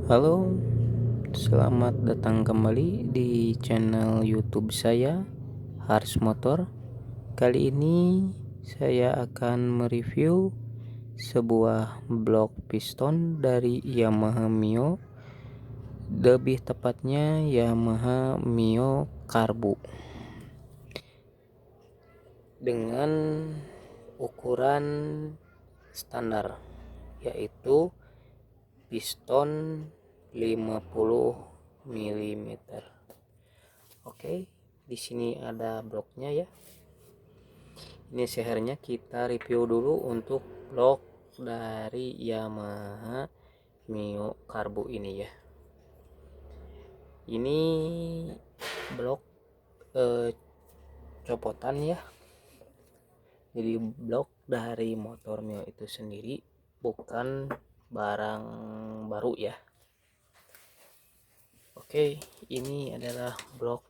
Halo, selamat datang kembali di channel YouTube saya, Hars Motor. Kali ini saya akan mereview sebuah blok piston dari Yamaha Mio, lebih tepatnya Yamaha Mio Karbu, dengan ukuran standar, yaitu piston 50 mm. Oke, di sini ada bloknya ya. Ini sehernya kita review dulu untuk blok dari Yamaha Mio Karbu ini ya. Ini blok copotan ya. Jadi blok dari motor Mio itu sendiri, bukan barang baru ya. Oke, ini adalah blok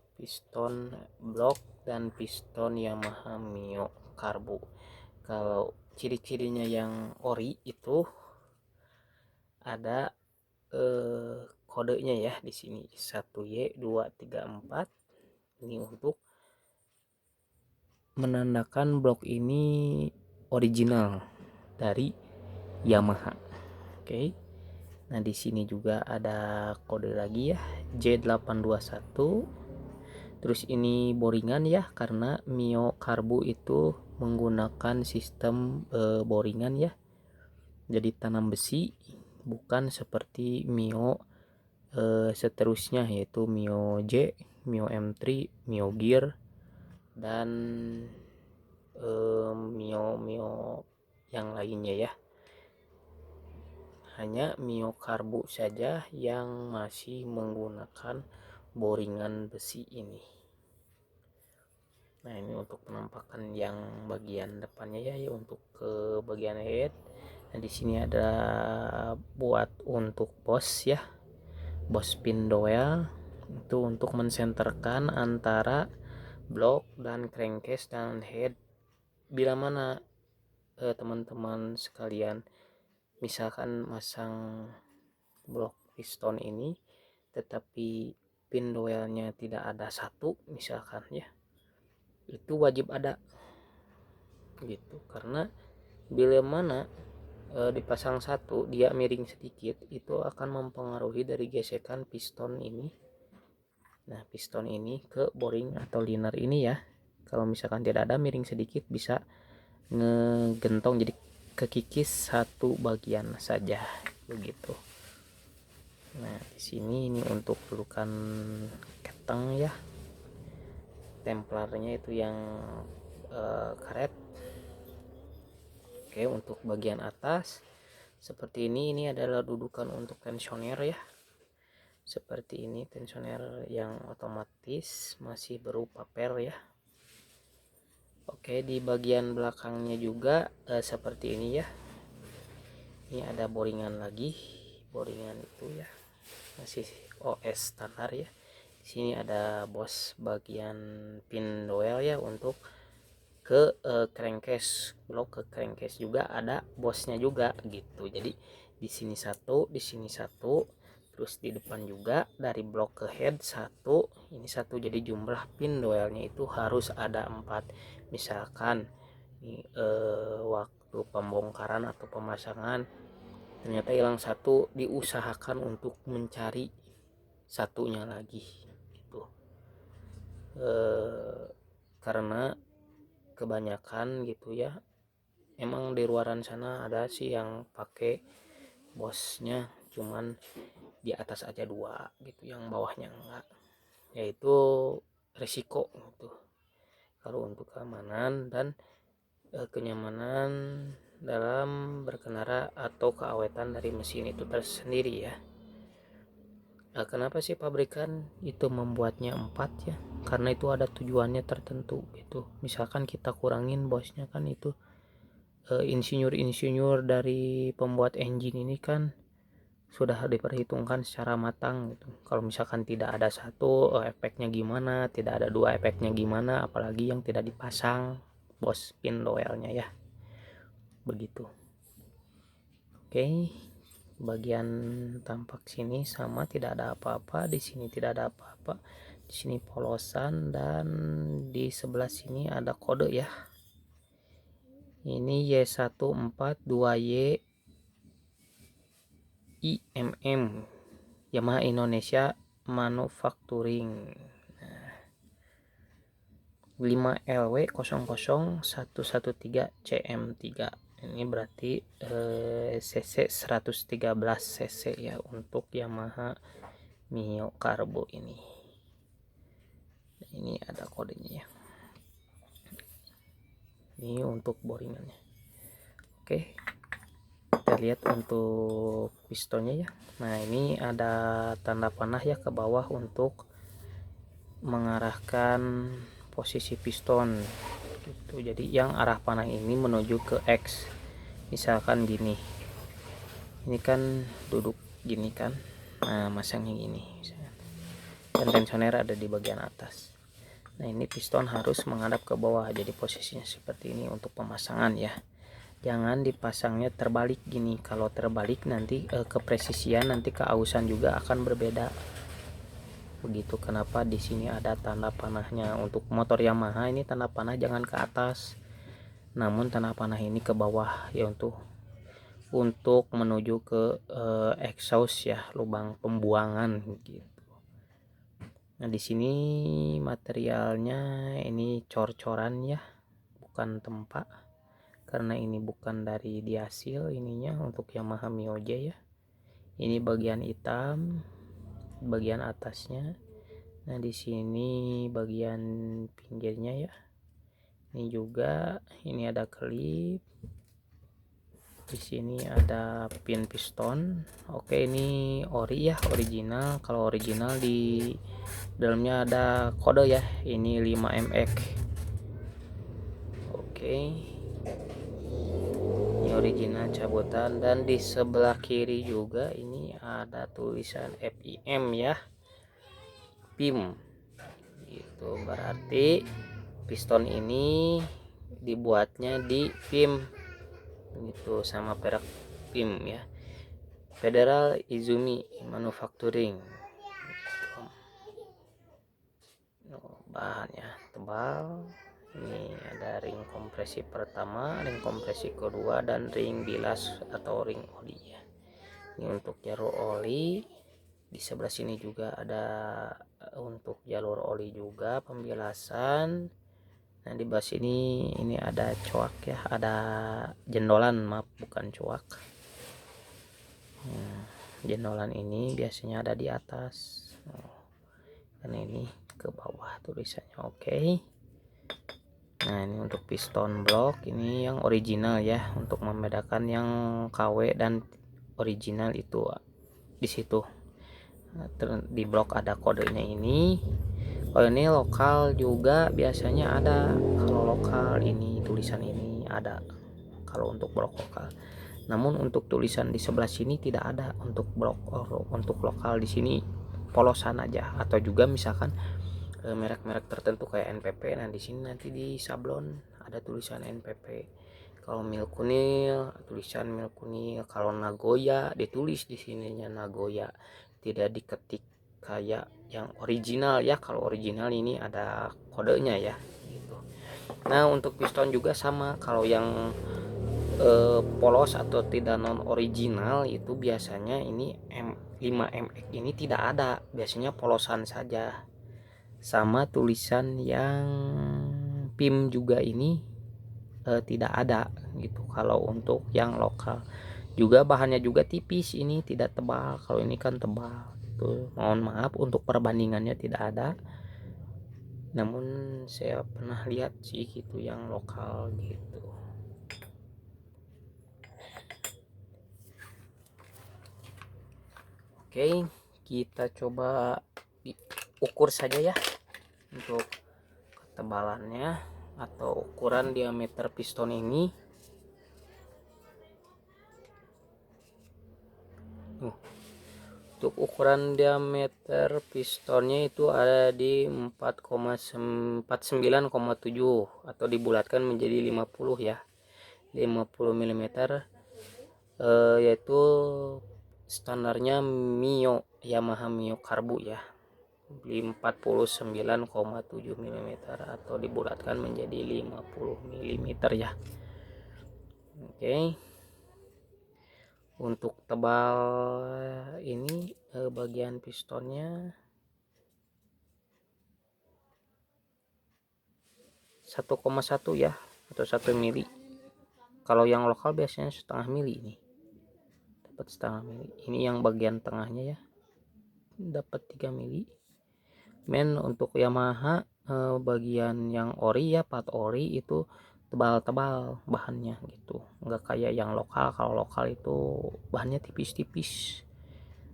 dan piston Yamaha Mio Karbu. Kalau ciri-cirinya yang ori itu ada kodenya ya di sini 1Y234. Ini untuk menandakan blok ini original dari Yamaha. Oke. Nah, di sini juga ada kode lagi ya, J821. Terus ini boringan ya, karena Mio Karbu itu menggunakan sistem boringan ya. Jadi tanam besi, bukan seperti Mio seterusnya, yaitu Mio J, Mio M3, Mio Gear, dan Mio yang lainnya ya. Hanya Mio Karbu saja yang masih menggunakan boringan besi ini. Nah, ini untuk penampakan yang bagian depannya ya, untuk ke bagian head. Nah, di sini ada buat untuk bos ya, bos pin dowel, itu untuk mensenterkan antara blok dan crankcase dan head. Bila mana teman-teman sekalian misalkan masang blok piston ini tetapi pin dowelnya tidak ada satu misalkan ya, itu wajib ada gitu, karena bila mana dipasang satu dia miring sedikit, itu akan mempengaruhi dari gesekan piston ini. Nah, piston ini ke boring atau liner ini ya, kalau misalkan tidak ada miring sedikit bisa ngegentong, jadi kekikis satu bagian saja begitu. Nah, di sini ini untuk dudukan keteng ya, templarnya itu yang karet. Oke, untuk bagian atas seperti ini adalah dudukan untuk tensioner ya, seperti ini, tensioner yang otomatis masih berupa per ya. Oke, di bagian belakangnya juga seperti ini ya. Ini ada boringan lagi, boringan itu ya masih OS standar ya. Di sini ada bos bagian pin dowel ya, untuk ke crankcase, blok ke crankcase juga ada bosnya juga gitu. Jadi di sini satu, di sini satu, terus di depan juga dari blok ke head satu, ini satu. Jadi jumlah pin dowelnya itu harus ada 4. Misalkan ini waktu pembongkaran atau pemasangan ternyata hilang satu, diusahakan untuk mencari satunya lagi gitu. Karena kebanyakan gitu ya, emang di luaran sana ada sih yang pakai bosnya cuman di atas aja 2 gitu, yang bawahnya enggak, yaitu resiko gitu. Kalau untuk keamanan dan kenyamanan dalam berkendara atau keawetan dari mesin itu tersendiri ya. Nah, kenapa sih pabrikan itu membuatnya 4 ya? Karena itu ada tujuannya tertentu gitu. Misalkan kita kurangin bosnya kan, itu insinyur-insinyur dari pembuat engine ini kan sudah diperhitungkan secara matang gitu. Kalau misalkan tidak ada satu, efeknya gimana, tidak ada 2 efeknya gimana, apalagi yang tidak dipasang bos pin dowelnya ya. Begitu. Oke. bagian tampak sini sama, tidak ada apa-apa, di sini tidak ada apa-apa, di sini polosan, dan di sebelah sini ada kode ya. Ini Y142Y IMM Yamaha Indonesia Manufacturing 5LW00113CM3. Ini berarti cc 113 cc ya untuk Yamaha Mio Carbo ini. Ini ada kodenya ya. Ini untuk boringannya. Oke, kita lihat untuk pistonnya ya. Nah, ini ada tanda panah ya ke bawah untuk mengarahkan posisi piston gitu. Jadi yang arah panah ini menuju ke X. Misalkan gini, ini kan duduk gini kan, nah masangnya gini misalkan. Dan tensioner ada di bagian atas. Nah, ini piston harus menghadap ke bawah, jadi posisinya seperti ini untuk pemasangan ya. Jangan dipasangnya terbalik gini. Kalau terbalik nanti kepresisian, nanti keausan juga akan berbeda. Begitu. Kenapa di sini ada tanda panahnya. Untuk motor Yamaha ini tanda panah jangan ke atas, namun tanda panah ini ke bawah ya, untuk menuju ke exhaust ya, lubang pembuangan gitu. Nah, di sini materialnya ini cor-coran ya, bukan tempa, karena ini bukan dari dihasil ininya untuk Yamaha Mio J ya. Ini bagian hitam, bagian atasnya. Nah, di sini bagian pinggirnya ya. Ini juga, ini ada klip. Di sini ada pin piston. Oke, ini ori ya, original. Kalau original di dalamnya ada kode ya. Ini 5MX. Oke. Ini original cabutan, dan di sebelah kiri juga ini ada tulisan FIM ya. PIM. Gitu, berarti piston ini dibuatnya di PIM gitu, sama perak PIM ya, Federal Izumi Manufacturing gitu. Bahannya tebal. Ini ada ring kompresi pertama, ring kompresi kedua, dan ring bilas atau ring oli ya. Ini untuk jalur oli. Di sebelah sini juga ada untuk jalur oli juga, pembilasan. Nah, di bawah sini ini ada coak ya, ada jendolan, maaf bukan coak. Jendolan ini biasanya ada di atas. Dan ini ke bawah tulisannya. Oke. Nah, ini untuk piston blok, ini yang original ya, untuk membedakan yang KW dan original itu di situ. Nah, di blok ada kodenya ini. Kalau ini lokal juga biasanya ada. Kalau lokal ini tulisan ini ada kalau untuk blok lokal. Namun untuk tulisan di sebelah sini tidak ada untuk blok. Untuk lokal di sini polosan aja, atau juga misalkan merek-merek tertentu kayak NPP. Nah, di sini nanti di sablon ada tulisan NPP. Kalau Milkunil tulisan Milkunil. Kalau Nagoya ditulis di sininya Nagoya, tidak diketik kayak yang original ya. Kalau original ini ada kodenya ya gitu. Nah, untuk piston juga sama. Kalau yang polos atau tidak non original itu biasanya ini 5MX ini tidak ada, biasanya polosan saja. Sama tulisan yang PIM juga ini tidak ada gitu. Kalau untuk yang lokal juga bahannya juga tipis, ini tidak tebal. Kalau ini kan tebal gitu. Mohon maaf untuk perbandingannya tidak ada, namun saya pernah lihat sih gitu yang lokal gitu. Oke, kita coba diukur saja ya untuk ketebalannya atau ukuran diameter piston ini. Untuk ukuran diameter pistonnya itu ada di 4,49,7 atau dibulatkan menjadi 50 ya, 50 mm, yaitu standarnya Mio, Yamaha Mio Karbu ya, 49,7 mm atau dibulatkan menjadi 50 mm ya. Oke. Untuk tebal ini bagian pistonnya 1,1 ya, atau 1 mili. Kalau yang lokal biasanya setengah mili ini. Dapat setengah mili. Ini yang bagian tengahnya ya. Dapat 3 mili. Men untuk Yamaha bagian yang ori ya, part ori itu tebal-tebal bahannya gitu. Enggak kayak yang lokal. Kalau lokal itu bahannya tipis-tipis.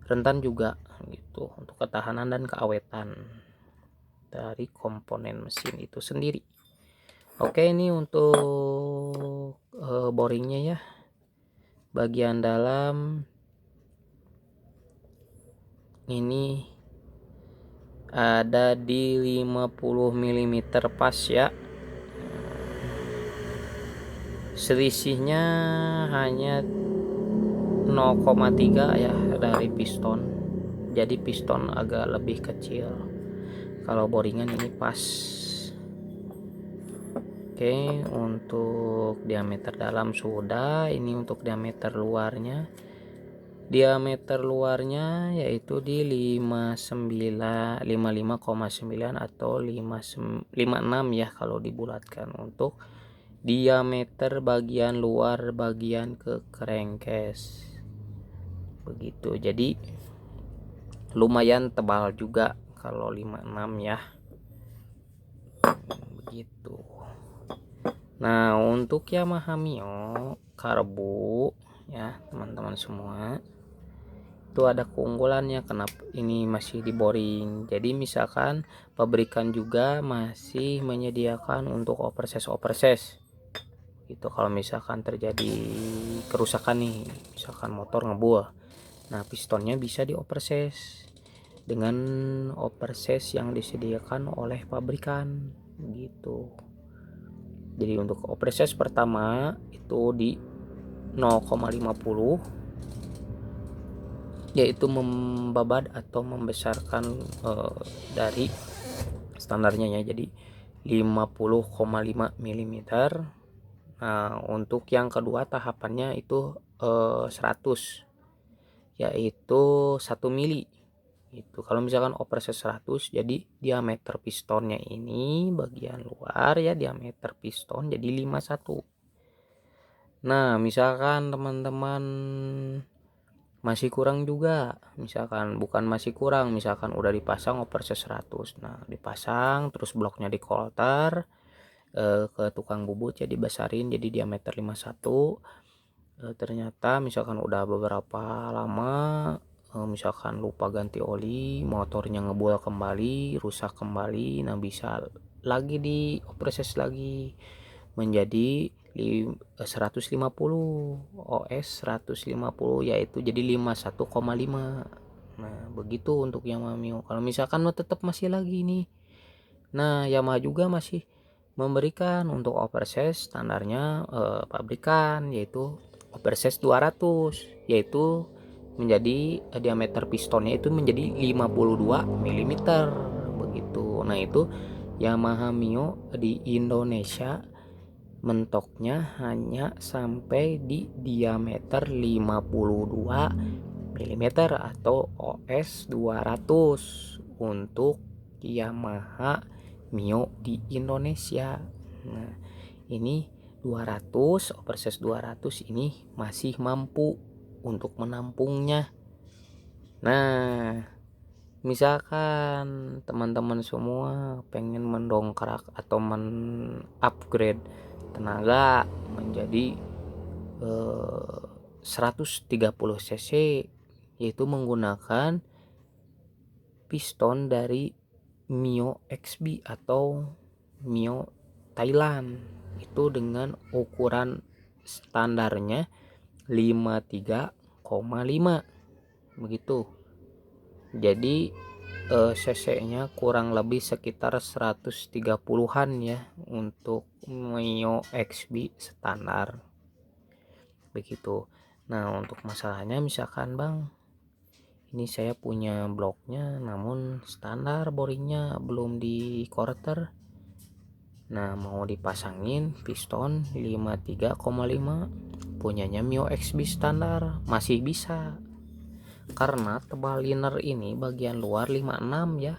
Rentan juga gitu untuk ketahanan dan keawetan dari komponen mesin itu sendiri. Oke, ini untuk boringnya ya. Bagian dalam ini ada di 50 mm pas ya. Selisihnya hanya 0,3 ya dari piston. Jadi piston agak lebih kecil. Kalau boringan ini pas. Oke, untuk diameter dalam sudah. Ini untuk diameter luarnya. Diameter luarnya yaitu di 55,9 atau 56 ya kalau dibulatkan. Untuk diameter bagian luar bagian ke crankcase begitu. Jadi lumayan tebal juga kalau 56 ya, begitu. Nah, untuk Yamaha Mio Karbu ya teman-teman semua, itu ada keunggulannya kenapa ini masih di boring. Jadi misalkan pabrikan juga masih menyediakan untuk overses itu kalau misalkan terjadi kerusakan nih, misalkan motor ngebuah, nah pistonnya bisa di overses dengan overses yang disediakan oleh pabrikan gitu. Jadi untuk overses pertama itu di 0,50 yaitu membabat atau membesarkan dari standarnya ya, jadi 50,5 mm. Nah, untuk yang kedua tahapannya itu 100 yaitu 1 mili. Itu kalau misalkan overset 100, jadi diameter pistonnya ini bagian luar ya, diameter piston jadi 51. Nah, misalkan teman-teman masih kurang juga, misalkan bukan masih kurang, misalkan udah dipasang overset 100. Nah, dipasang terus bloknya dikoltar ke tukang bubut ya, dibesarin jadi diameter 51. Ternyata misalkan udah beberapa lama misalkan lupa ganti oli, motornya ngebual kembali, rusak kembali, nah bisa lagi di proses lagi menjadi 150 OS 150 yaitu jadi 51,5. Nah begitu untuk Yamaha Mio. Kalau misalkan lo tetap masih lagi nih, nah Yamaha juga masih memberikan untuk oversize standarnya pabrikan yaitu oversize 200, yaitu menjadi diameter pistonnya itu menjadi 52 mm begitu. Nah itu Yamaha Mio di Indonesia mentoknya hanya sampai di diameter 52 mm atau OS 200 untuk Yamaha Mio di Indonesia. Nah, ini 200 oversize 200 ini masih mampu untuk menampungnya. Nah, misalkan teman-teman semua pengen mendongkrak atau upgrade tenaga menjadi 130 cc yaitu menggunakan piston dari Mio XB atau Mio Thailand itu dengan ukuran standarnya 53,5 begitu. Jadi cc-nya kurang lebih sekitar 130-an ya untuk Mio XB standar begitu. Nah untuk masalahnya misalkan bang Ini saya punya bloknya namun standar boringnya belum di quarter. Nah, mau dipasangin piston 53,5 punyanya Mio XB standar masih bisa, karena tebal liner ini bagian luar 56 ya,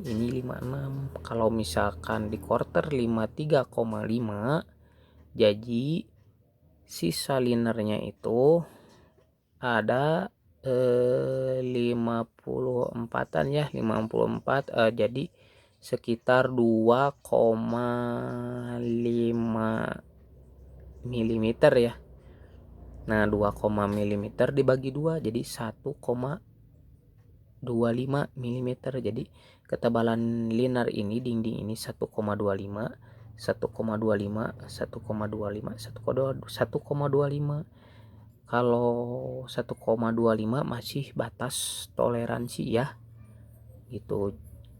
ini 56. Kalau misalkan di quarter 53,5, jadi sisa linernya itu ada 54-an ya, 54, jadi sekitar 2,5 mm ya. Nah, 2, mm dibagi 2 jadi 1,25 mm. Jadi ketebalan liner ini, dinding ini 1,25, 1,25, 1,25, 1,25. Kalau 1,25 masih batas toleransi ya, gitu.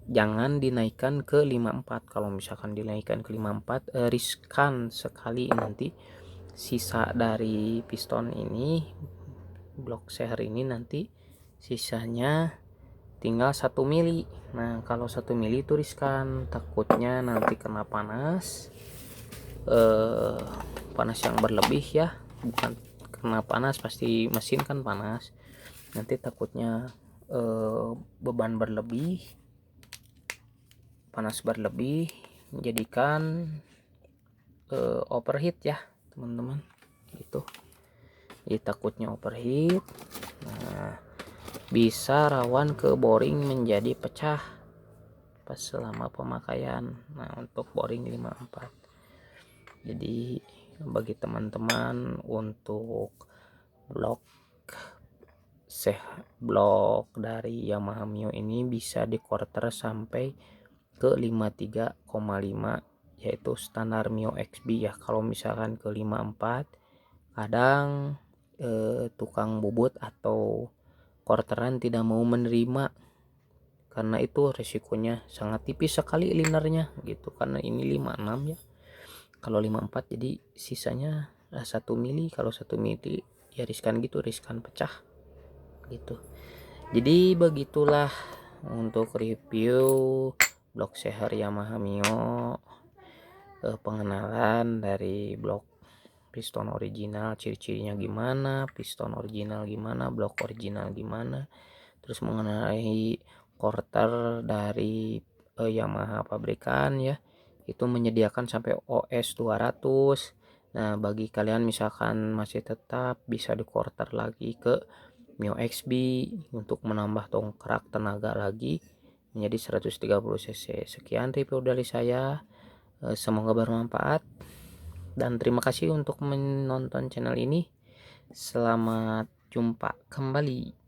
Jangan dinaikkan ke 54. Kalau misalkan dinaikkan ke 54 riskan sekali, nanti sisa dari piston ini, blok seher ini, nanti sisanya tinggal 1 mili. Nah, kalau 1 mili itu riskan, takutnya nanti kena panas, panas yang berlebih ya, bukan kena panas, pasti mesin kan panas, nanti takutnya beban berlebih, panas berlebih, menjadikan overheat ya teman-teman, gitu. Jadi takutnya overheat, nah bisa rawan ke boring menjadi pecah pas selama pemakaian. Nah, untuk boring 54. Jadi bagi teman-teman, untuk blok blok dari Yamaha Mio ini bisa di quarter sampai ke 53,5, yaitu standar Mio XB ya. Kalau misalkan ke 54, kadang tukang bubut atau quarteran tidak mau menerima, karena itu resikonya sangat tipis sekali linernya gitu, karena ini 56 ya. Kalau 54 jadi sisanya 1 mili, kalau 1 mili ya riskan gitu, riskan pecah gitu. Jadi begitulah untuk review blok seher Yamaha Mio, pengenalan dari blok piston original, ciri-cirinya gimana, piston original gimana, blok original gimana, terus mengenai quarter dari Yamaha pabrikan ya, itu menyediakan sampai OS 200. Nah, bagi kalian misalkan masih tetap bisa di quarter lagi ke Mio XB untuk menambah dongkrak tenaga lagi menjadi 130 cc. Sekian review dari saya, semoga bermanfaat dan terima kasih untuk menonton channel ini. Selamat jumpa kembali.